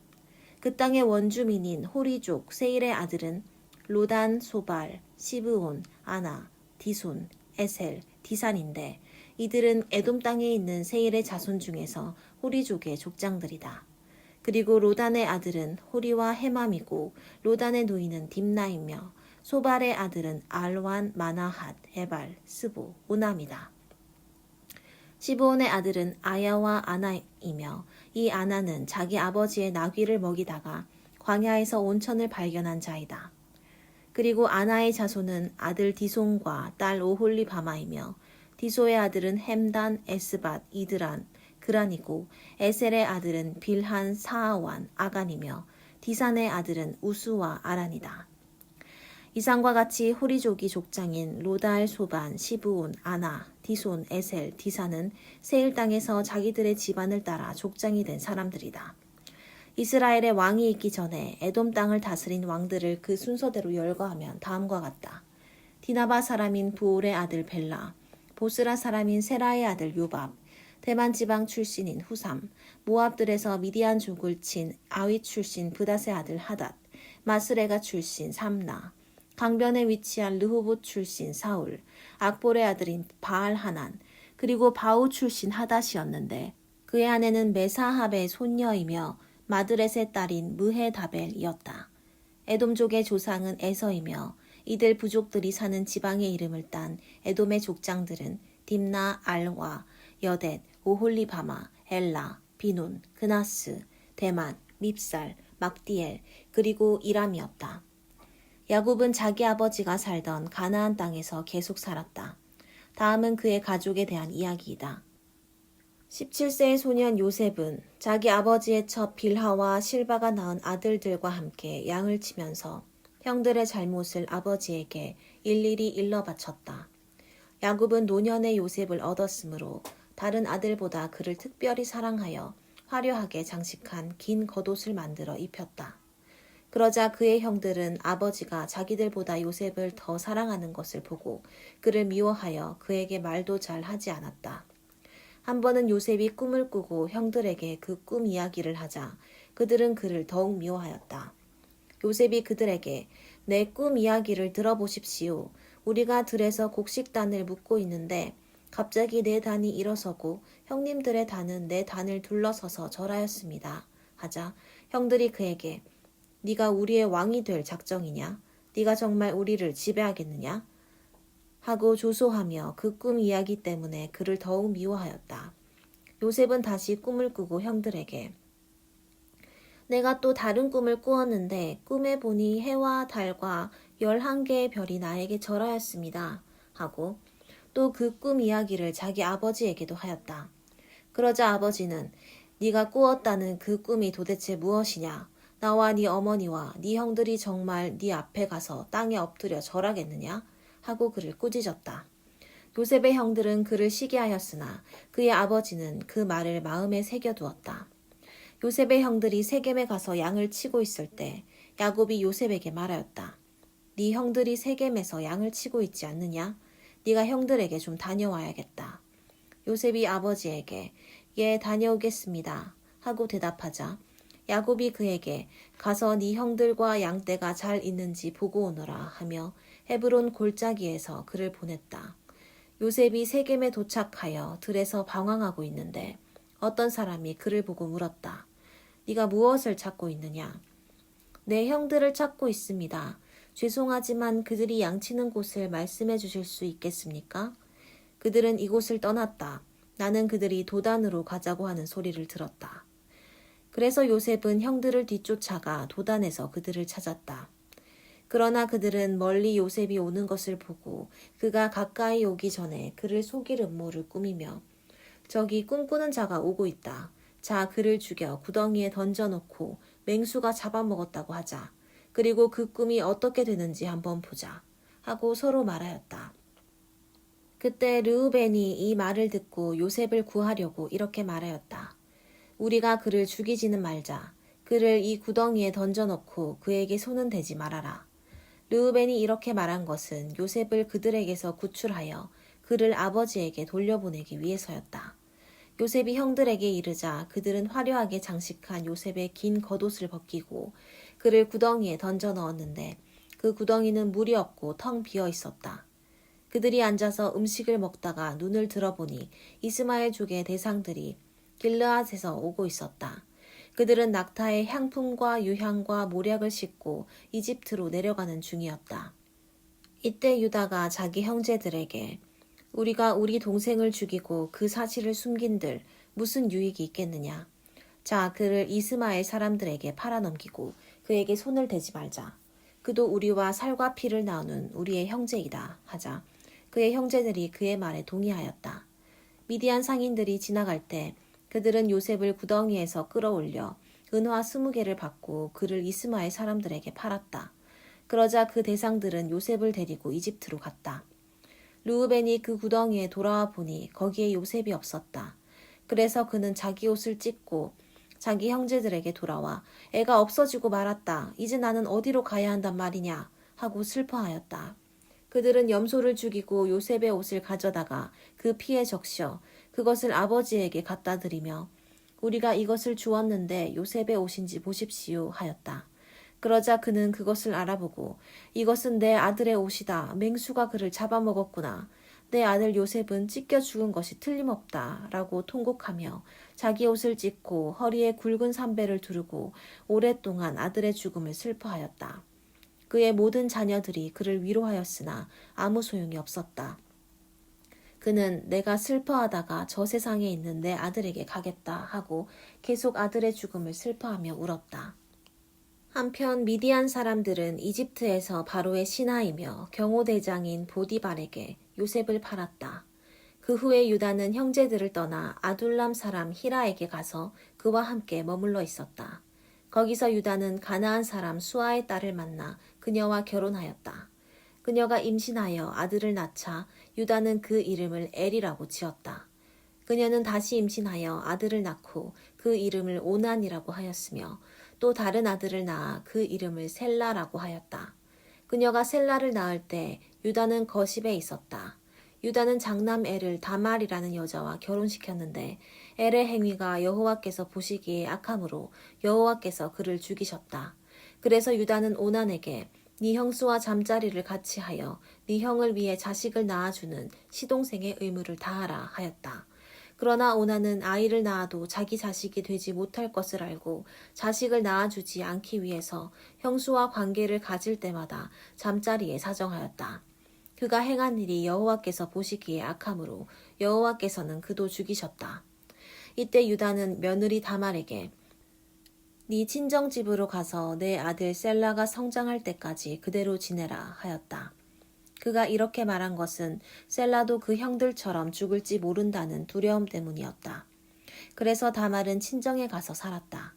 S1: 그 땅의 원주민인 호리족 세일의 아들은 로단, 소발, 시브온, 아나, 디손, 에셀, 디산인데 이들은 에돔 땅에 있는 세일의 자손 중에서 호리족의 족장들이다. 그리고 로단의 아들은 호리와 헤맘이고 로단의 누이는 딥나이며 소발의 아들은 알완, 마나핫, 에발, 스보, 오남이다. 시브온의 아들은 아야와 아나이며 이 아나는 자기 아버지의 나귀를 먹이다가 광야에서 온천을 발견한 자이다. 그리고 아나의 자손은 아들 디손과 딸 오홀리바마이며 디소의 아들은 햄단, 에스밧, 이드란, 그란이고 에셀의 아들은 빌한, 사아완, 아간이며 디산의 아들은 우수와 아란이다. 이상과 같이 호리족이 족장인 로달, 소반, 시브온, 아나, 디손, 에셀, 디산은 세일 땅에서 자기들의 집안을 따라 족장이 된 사람들이다. 이스라엘의 왕이 있기 전에 에돔 땅을 다스린 왕들을 그 순서대로 열거하면 다음과 같다. 디나바 사람인 부올의 아들 벨라, 보스라 사람인 세라의 아들 요밥, 대만 지방 출신인 후삼, 모압들에서 미디안족을 친 아윗 출신 브닷의 아들 하닷, 마스레가 출신 삼나, 강변에 위치한 르호봇 출신 사울, 악볼의 아들인 바알 하난, 그리고 바우 출신 하닷이었는데 그의 아내는 메사합의 손녀이며 마드렛의 딸인 무헤다벨이었다. 에돔족의 조상은 에서이며 이들 부족들이 사는 지방의 이름을 딴 에돔의 족장들은 딥나, 알와, 여댓, 오홀리바마, 엘라, 비논, 그나스, 대만, 밉살, 막디엘, 그리고 이람이었다. 야곱은 자기 아버지가 살던 가나안 땅에서 계속 살았다. 다음은 그의 가족에 대한 이야기이다. 17세의 소년 요셉은 자기 아버지의 첩 빌하와 실바가 낳은 아들들과 함께 양을 치면서 형들의 잘못을 아버지에게 일일이 일러 바쳤다. 야곱은 노년의 요셉을 얻었으므로 다른 아들보다 그를 특별히 사랑하여 화려하게 장식한 긴 겉옷을 만들어 입혔다. 그러자 그의 형들은 아버지가 자기들보다 요셉을 더 사랑하는 것을 보고 그를 미워하여 그에게 말도 잘 하지 않았다. 한 번은 요셉이 꿈을 꾸고 형들에게 그 꿈 이야기를 하자 그들은 그를 더욱 미워하였다. 요셉이 그들에게 내 꿈 이야기를 들어보십시오. 우리가 들에서 곡식단을 묶고 있는데 갑자기 내 단이 일어서고 형님들의 단은 내 단을 둘러서서 절하였습니다. 하자 형들이 그에게 네가 우리의 왕이 될 작정이냐? 네가 정말 우리를 지배하겠느냐? 하고 조소하며 그 꿈 이야기 때문에 그를 더욱 미워하였다. 요셉은 다시 꿈을 꾸고 형들에게 내가 또 다른 꿈을 꾸었는데 꿈에 보니 해와 달과 11개의 별이 나에게 절하였습니다. 하고 또 그 꿈 이야기를 자기 아버지에게도 하였다. 그러자 아버지는 네가 꾸었다는 그 꿈이 도대체 무엇이냐? 나와 네 어머니와 네 형들이 정말 네 앞에 가서 땅에 엎드려 절하겠느냐? 하고 그를 꾸짖었다. 요셉의 형들은 그를 시기하였으나 그의 아버지는 그 말을 마음에 새겨두었다. 요셉의 형들이 세겜에 가서 양을 치고 있을 때 야곱이 요셉에게 말하였다. 네 형들이 세겜에서 양을 치고 있지 않느냐? 네가 형들에게 좀 다녀와야겠다. 요셉이 아버지에게 예, 다녀오겠습니다. 하고 대답하자 야곱이 그에게 가서 네 형들과 양떼가 잘 있는지 보고 오너라 하며 헤브론 골짜기에서 그를 보냈다. 요셉이 세겜에 도착하여 들에서 방황하고 있는데 어떤 사람이 그를 보고 물었다. 네가 무엇을 찾고 있느냐? 내 형들을 찾고 있습니다. 죄송하지만 그들이 양치는 곳을 말씀해 주실 수 있겠습니까? 그들은 이곳을 떠났다. 나는 그들이 도단으로 가자고 하는 소리를 들었다. 그래서 요셉은 형들을 뒤쫓아가 도단에서 그들을 찾았다. 그러나 그들은 멀리 요셉이 오는 것을 보고 그가 가까이 오기 전에 그를 속일 음모를 꾸미며 저기 꿈꾸는 자가 오고 있다. 자, 그를 죽여 구덩이에 던져놓고 맹수가 잡아먹었다고 하자. 그리고 그 꿈이 어떻게 되는지 한번 보자. 하고 서로 말하였다. 그때 르우벤이 이 말을 듣고 요셉을 구하려고 이렇게 말하였다. 우리가 그를 죽이지는 말자. 그를 이 구덩이에 던져놓고 그에게 손은 대지 말아라. 르우벤이 이렇게 말한 것은 요셉을 그들에게서 구출하여 그를 아버지에게 돌려보내기 위해서였다. 요셉이 형들에게 이르자 그들은 화려하게 장식한 요셉의 긴 겉옷을 벗기고 그를 구덩이에 던져 넣었는데 그 구덩이는 물이 없고 텅 비어 있었다. 그들이 앉아서 음식을 먹다가 눈을 들어보니 이스마엘족의 대상들이 길르앗에서 오고 있었다. 그들은 낙타의 향품과 유향과 모략을 싣고 이집트로 내려가는 중이었다. 이때 유다가 자기 형제들에게 우리가 우리 동생을 죽이고 그 사실을 숨긴들 무슨 유익이 있겠느냐. 자, 그를 이스마엘 사람들에게 팔아넘기고 그에게 손을 대지 말자. 그도 우리와 살과 피를 나누는 우리의 형제이다 하자 그의 형제들이 그의 말에 동의하였다. 미디안 상인들이 지나갈 때 그들은 요셉을 구덩이에서 끌어올려 은화 20개를 받고 그를 이스마엘 사람들에게 팔았다. 그러자 그 대상들은 요셉을 데리고 이집트로 갔다. 르우벤이 그 구덩이에 돌아와 보니 거기에 요셉이 없었다. 그래서 그는 자기 옷을 찢고 자기 형제들에게 돌아와 애가 없어지고 말았다. 이제 나는 어디로 가야 한단 말이냐 하고 슬퍼하였다. 그들은 염소를 죽이고 요셉의 옷을 가져다가 그 피에 적셔 그것을 아버지에게 갖다 드리며 우리가 이것을 주었는데 요셉의 옷인지 보십시오 하였다. 그러자 그는 그것을 알아보고 이것은 내 아들의 옷이다. 맹수가 그를 잡아먹었구나. 내 아들 요셉은 찢겨 죽은 것이 틀림없다. 라고 통곡하며 자기 옷을 찢고 허리에 굵은 삼배를 두르고 오랫동안 아들의 죽음을 슬퍼하였다. 그의 모든 자녀들이 그를 위로하였으나 아무 소용이 없었다. 그는 내가 슬퍼하다가 저 세상에 있는 내 아들에게 가겠다 하고 계속 아들의 죽음을 슬퍼하며 울었다. 한편 미디안 사람들은 이집트에서 바로의 신하이며 경호대장인 보디발에게 요셉을 팔았다. 그 후에 유다는 형제들을 떠나 아둘람 사람 히라에게 가서 그와 함께 머물러 있었다. 거기서 유다는 가나안 사람 수아의 딸을 만나 그녀와 결혼하였다. 그녀가 임신하여 아들을 낳자 유다는 그 이름을 엘이라고 지었다. 그녀는 다시 임신하여 아들을 낳고 그 이름을 오난이라고 하였으며 또 다른 아들을 낳아 그 이름을 셀라라고 하였다. 그녀가 셀라를 낳을 때 유다는 거십에 있었다. 유다는 장남 엘을 다말이라는 여자와 결혼시켰는데 엘의 행위가 여호와께서 보시기에 악함으로 여호와께서 그를 죽이셨다. 그래서 유다는 오난에게 네 형수와 잠자리를 같이 하여 네 형을 위해 자식을 낳아주는 시동생의 의무를 다하라 하였다. 그러나 오난은 아이를 낳아도 자기 자식이 되지 못할 것을 알고 자식을 낳아주지 않기 위해서 형수와 관계를 가질 때마다 잠자리에 사정하였다. 그가 행한 일이 여호와께서 보시기에 악함으로 여호와께서는 그도 죽이셨다. 이때 유다는 며느리 다말에게 네 친정집으로 가서 내 아들 셀라가 성장할 때까지 그대로 지내라 하였다. 그가 이렇게 말한 것은 셀라도 그 형들처럼 죽을지 모른다는 두려움 때문이었다. 그래서 다말은 친정에 가서 살았다.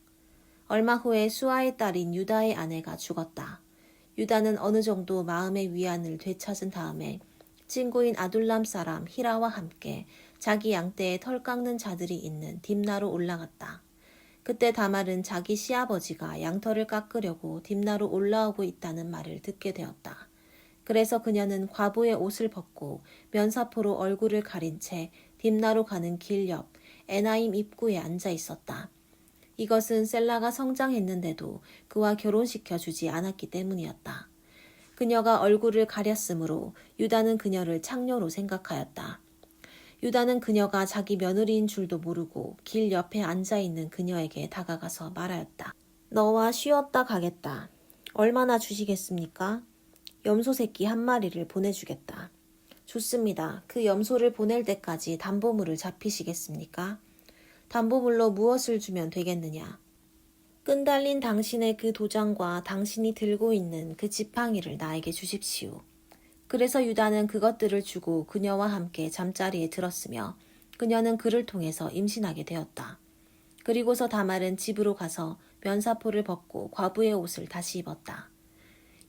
S1: 얼마 후에 수아의 딸인 유다의 아내가 죽었다. 유다는 어느 정도 마음의 위안을 되찾은 다음에 친구인 아둘람 사람 히라와 함께 자기 양떼에 털 깎는 자들이 있는 딥나로 올라갔다. 그때 다말은 자기 시아버지가 양털을 깎으려고 딥나로 올라오고 있다는 말을 듣게 되었다. 그래서 그녀는 과부의 옷을 벗고 면사포로 얼굴을 가린 채 딥나로 가는 길 옆 에나임 입구에 앉아 있었다. 이것은 셀라가 성장했는데도 그와 결혼시켜 주지 않았기 때문이었다. 그녀가 얼굴을 가렸으므로 유다는 그녀를 창녀로 생각하였다. 유다는 그녀가 자기 며느리인 줄도 모르고 길 옆에 앉아있는 그녀에게 다가가서 말하였다. 너와 쉬었다 가겠다. 얼마나 주시겠습니까? 염소 새끼 한 마리를 보내주겠다. 좋습니다. 그 염소를 보낼 때까지 담보물을 잡히시겠습니까? 담보물로 무엇을 주면 되겠느냐? 끈달린 당신의 그 도장과 당신이 들고 있는 그 지팡이를 나에게 주십시오. 그래서 유다는 그것들을 주고 그녀와 함께 잠자리에 들었으며 그녀는 그를 통해서 임신하게 되었다. 그리고서 다말은 집으로 가서 면사포를 벗고 과부의 옷을 다시 입었다.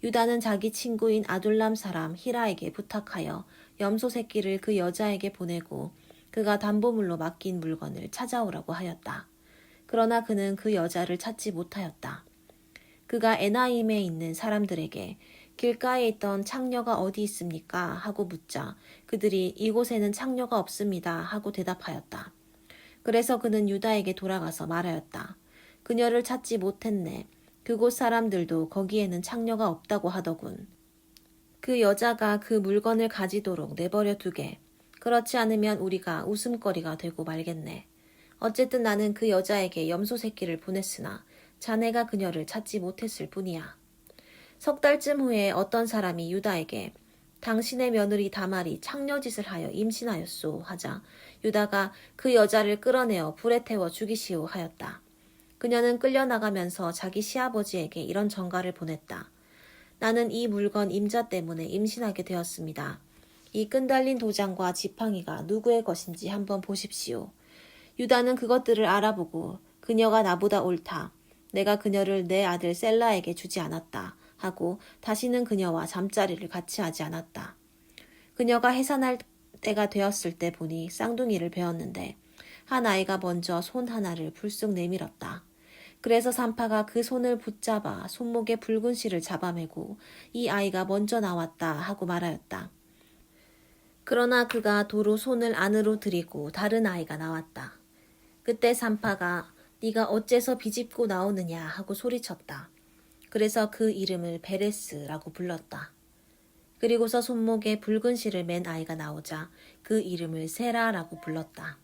S1: 유다는 자기 친구인 아둘람 사람 히라에게 부탁하여 염소 새끼를 그 여자에게 보내고 그가 담보물로 맡긴 물건을 찾아오라고 하였다. 그러나 그는 그 여자를 찾지 못하였다. 그가 에나임에 있는 사람들에게 길가에 있던 창녀가 어디 있습니까? 하고 묻자 그들이 이곳에는 창녀가 없습니다 하고 대답하였다. 그래서 그는 유다에게 돌아가서 말하였다. 그녀를 찾지 못했네. 그곳 사람들도 거기에는 창녀가 없다고 하더군. 그 여자가 그 물건을 가지도록 내버려 두게. 그렇지 않으면 우리가 웃음거리가 되고 말겠네. 어쨌든 나는 그 여자에게 염소 새끼를 보냈으나 자네가 그녀를 찾지 못했을 뿐이야. 석 달쯤 후에 어떤 사람이 유다에게 당신의 며느리 다말이 창녀짓을 하여 임신하였소 하자 유다가 그 여자를 끌어내어 불에 태워 죽이시오 하였다. 그녀는 끌려나가면서 자기 시아버지에게 이런 전가를 보냈다. 나는 이 물건 임자 때문에 임신하게 되었습니다. 이 끈달린 도장과 지팡이가 누구의 것인지 한번 보십시오. 유다는 그것들을 알아보고 그녀가 나보다 옳다. 내가 그녀를 내 아들 셀라에게 주지 않았다. 하고 다시는 그녀와 잠자리를 같이 하지 않았다. 그녀가 해산할 때가 되었을 때 보니 쌍둥이를 베었는데 한 아이가 먼저 손 하나를 불쑥 내밀었다. 그래서 산파가 그 손을 붙잡아 손목에 붉은 실을 잡아매고 이 아이가 먼저 나왔다 하고 말하였다. 그러나 그가 도로 손을 안으로 들이고 다른 아이가 나왔다. 그때 산파가 네가 어째서 비집고 나오느냐 하고 소리쳤다. 그래서 그 이름을 베레스라고 불렀다. 그리고서 손목에 붉은 실을 맨 아이가 나오자 그 이름을 세라라고 불렀다.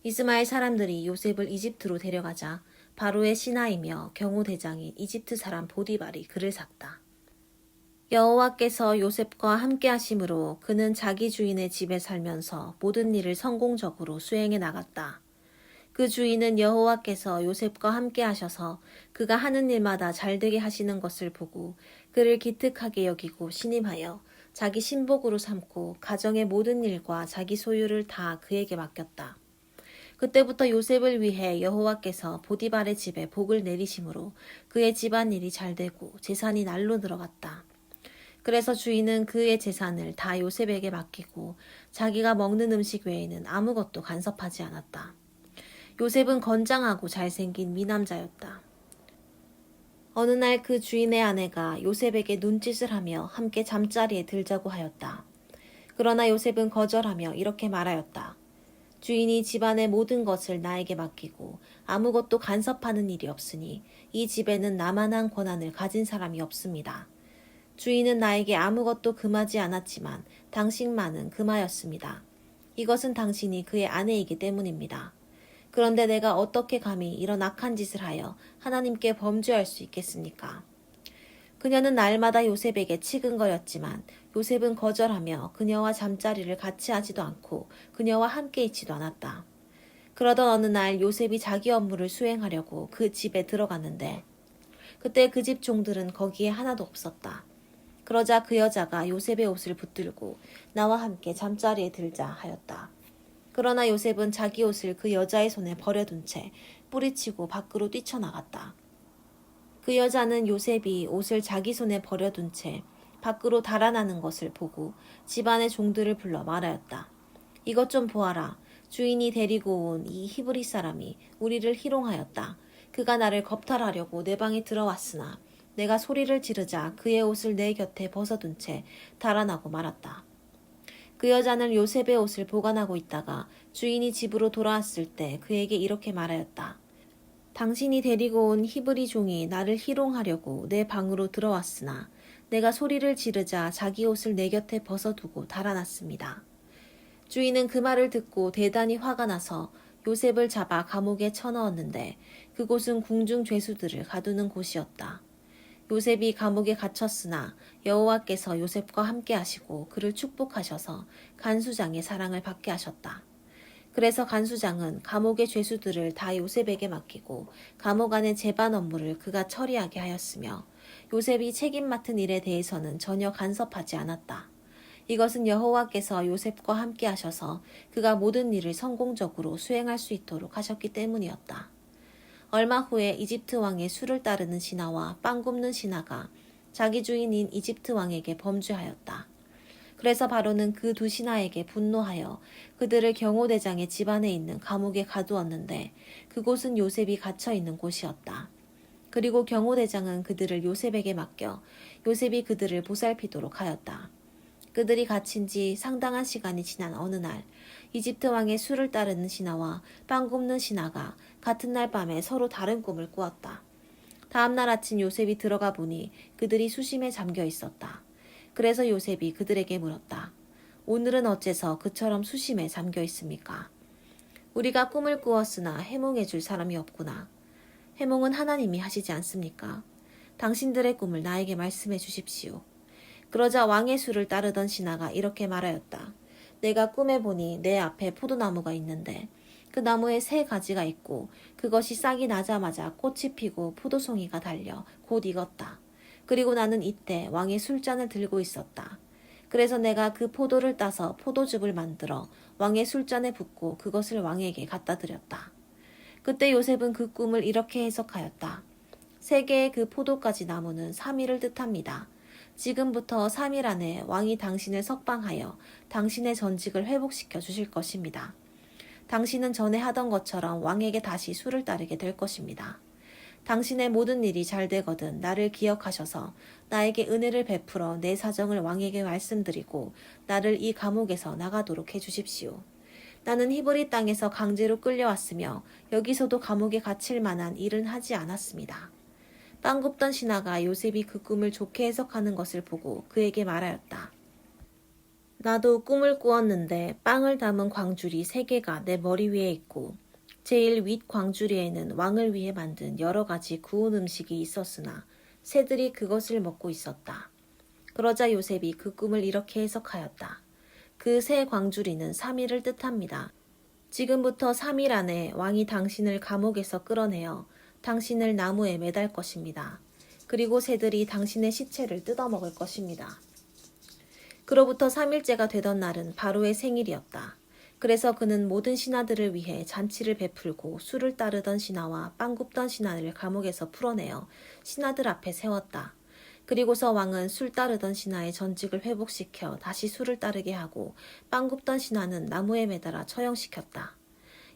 S1: 이스마엘 사람들이 요셉을 이집트로 데려가자 바로의 신하이며 경호대장인 이집트 사람 보디발이 그를 샀다. 여호와께서 요셉과 함께 하심으로 그는 자기 주인의 집에 살면서 모든 일을 성공적으로 수행해 나갔다. 그 주인은 여호와께서 요셉과 함께 하셔서 그가 하는 일마다 잘되게 하시는 것을 보고 그를 기특하게 여기고 신임하여 자기 신복으로 삼고 가정의 모든 일과 자기 소유를 다 그에게 맡겼다. 그때부터 요셉을 위해 여호와께서 보디발의 집에 복을 내리심으로 그의 집안일이 잘되고 재산이 날로 늘어갔다. 그래서 주인은 그의 재산을 다 요셉에게 맡기고 자기가 먹는 음식 외에는 아무것도 간섭하지 않았다. 요셉은 건장하고 잘생긴 미남자였다. 어느 날 그 주인의 아내가 요셉에게 눈짓을 하며 함께 잠자리에 들자고 하였다. 그러나 요셉은 거절하며 이렇게 말하였다. 주인이 집안의 모든 것을 나에게 맡기고 아무것도 간섭하는 일이 없으니 이 집에는 나만한 권한을 가진 사람이 없습니다. 주인은 나에게 아무것도 금하지 않았지만 당신만은 금하였습니다. 이것은 당신이 그의 아내이기 때문입니다. 그런데 내가 어떻게 감히 이런 악한 짓을 하여 하나님께 범죄할 수 있겠습니까? 그녀는 날마다 요셉에게 치근거렸지만 요셉은 거절하며 그녀와 잠자리를 같이 하지도 않고 그녀와 함께 있지도 않았다. 그러던 어느 날 요셉이 자기 업무를 수행하려고 그 집에 들어갔는데 그때 그 집 종들은 거기에 하나도 없었다. 그러자 그 여자가 요셉의 옷을 붙들고 나와 함께 잠자리에 들자 하였다. 그러나 요셉은 자기 옷을 그 여자의 손에 버려둔 채 뿌리치고 밖으로 뛰쳐나갔다. 그 여자는 요셉이 옷을 자기 손에 버려둔 채 밖으로 달아나는 것을 보고 집안의 종들을 불러 말하였다. 이것 좀 보아라. 주인이 데리고 온 이 히브리 사람이 우리를 희롱하였다. 그가 나를 겁탈하려고 내 방에 들어왔으나 내가 소리를 지르자 그의 옷을 내 곁에 벗어둔 채 달아나고 말았다. 그 여자는 요셉의 옷을 보관하고 있다가 주인이 집으로 돌아왔을 때 그에게 이렇게 말하였다. 당신이 데리고 온 히브리 종이 나를 희롱하려고 내 방으로 들어왔으나 내가 소리를 지르자 자기 옷을 내 곁에 벗어두고 달아났습니다. 주인은 그 말을 듣고 대단히 화가 나서 요셉을 잡아 감옥에 쳐넣었는데 그곳은 궁중 죄수들을 가두는 곳이었다. 요셉이 감옥에 갇혔으나 여호와께서 요셉과 함께 하시고 그를 축복하셔서 간수장의 사랑을 받게 하셨다. 그래서 간수장은 감옥의 죄수들을 다 요셉에게 맡기고 감옥 안의 제반 업무를 그가 처리하게 하였으며 요셉이 책임 맡은 일에 대해서는 전혀 간섭하지 않았다. 이것은 여호와께서 요셉과 함께 하셔서 그가 모든 일을 성공적으로 수행할 수 있도록 하셨기 때문이었다. 얼마 후에 이집트 왕의 수를 따르는 신하와 빵 굽는 신하가 자기 주인인 이집트 왕에게 범죄하였다. 그래서 바로는 그 두 신하에게 분노하여 그들을 경호대장의 집안에 있는 감옥에 가두었는데 그곳은 요셉이 갇혀 있는 곳이었다. 그리고 경호대장은 그들을 요셉에게 맡겨 요셉이 그들을 보살피도록 하였다. 그들이 갇힌 지 상당한 시간이 지난 어느 날 이집트 왕의 수를 따르는 신하와 빵 굽는 신하가 같은 날 밤에 서로 다른 꿈을 꾸었다. 다음 날 아침 요셉이 들어가 보니 그들이 수심에 잠겨 있었다. 그래서 요셉이 그들에게 물었다. 오늘은 어째서 그처럼 수심에 잠겨 있습니까? 우리가 꿈을 꾸었으나 해몽해 줄 사람이 없구나. 해몽은 하나님이 하시지 않습니까? 당신들의 꿈을 나에게 말씀해 주십시오. 그러자 왕의 수를 따르던 신하가 이렇게 말하였다. 내가 꿈에 보니 내 앞에 포도나무가 있는데 그 나무에 세 가지가 있고 그것이 싹이 나자마자 꽃이 피고 포도송이가 달려 곧 익었다. 그리고 나는 이때 왕의 술잔을 들고 있었다. 그래서 내가 그 포도를 따서 포도즙을 만들어 왕의 술잔에 붓고 그것을 왕에게 갖다 드렸다. 그때 요셉은 그 꿈을 이렇게 해석하였다. 세 개의 그 포도까지 나무는 3일을 뜻합니다. 지금부터 3일 안에 왕이 당신을 석방하여 당신의 전직을 회복시켜 주실 것입니다. 당신은 전에 하던 것처럼 왕에게 다시 수를 따르게 될 것입니다. 당신의 모든 일이 잘 되거든 나를 기억하셔서 나에게 은혜를 베풀어 내 사정을 왕에게 말씀드리고 나를 이 감옥에서 나가도록 해주십시오. 나는 히브리 땅에서 강제로 끌려왔으며 여기서도 감옥에 갇힐 만한 일은 하지 않았습니다. 빵 굽던 신하가 요셉이 그 꿈을 좋게 해석하는 것을 보고 그에게 말하였다. 나도 꿈을 꾸었는데 빵을 담은 광줄이 3개가 내 머리 위에 있고 제일 윗 광주리에는 왕을 위해 만든 여러 가지 구운 음식이 있었으나 새들이 그것을 먹고 있었다. 그러자 요셉이 그 꿈을 이렇게 해석하였다. 그 새 광주리는 3일을 뜻합니다. 지금부터 3일 안에 왕이 당신을 감옥에서 끌어내어 당신을 나무에 매달 것입니다. 그리고 새들이 당신의 시체를 뜯어먹을 것입니다. 그로부터 3일째가 되던 날은 바로의 생일이었다. 그래서 그는 모든 신하들을 위해 잔치를 베풀고 술을 따르던 신하와 빵 굽던 신하를 감옥에서 풀어내어 신하들 앞에 세웠다. 그리고서 왕은 술 따르던 신하의 전직을 회복시켜 다시 술을 따르게 하고 빵 굽던 신하는 나무에 매달아 처형시켰다.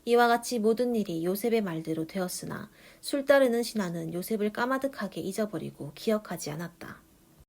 S1: 이와 같이 모든 일이 요셉의 말대로 되었으나 술 따르는 신하는 요셉을 까마득하게 잊어버리고 기억하지 않았다.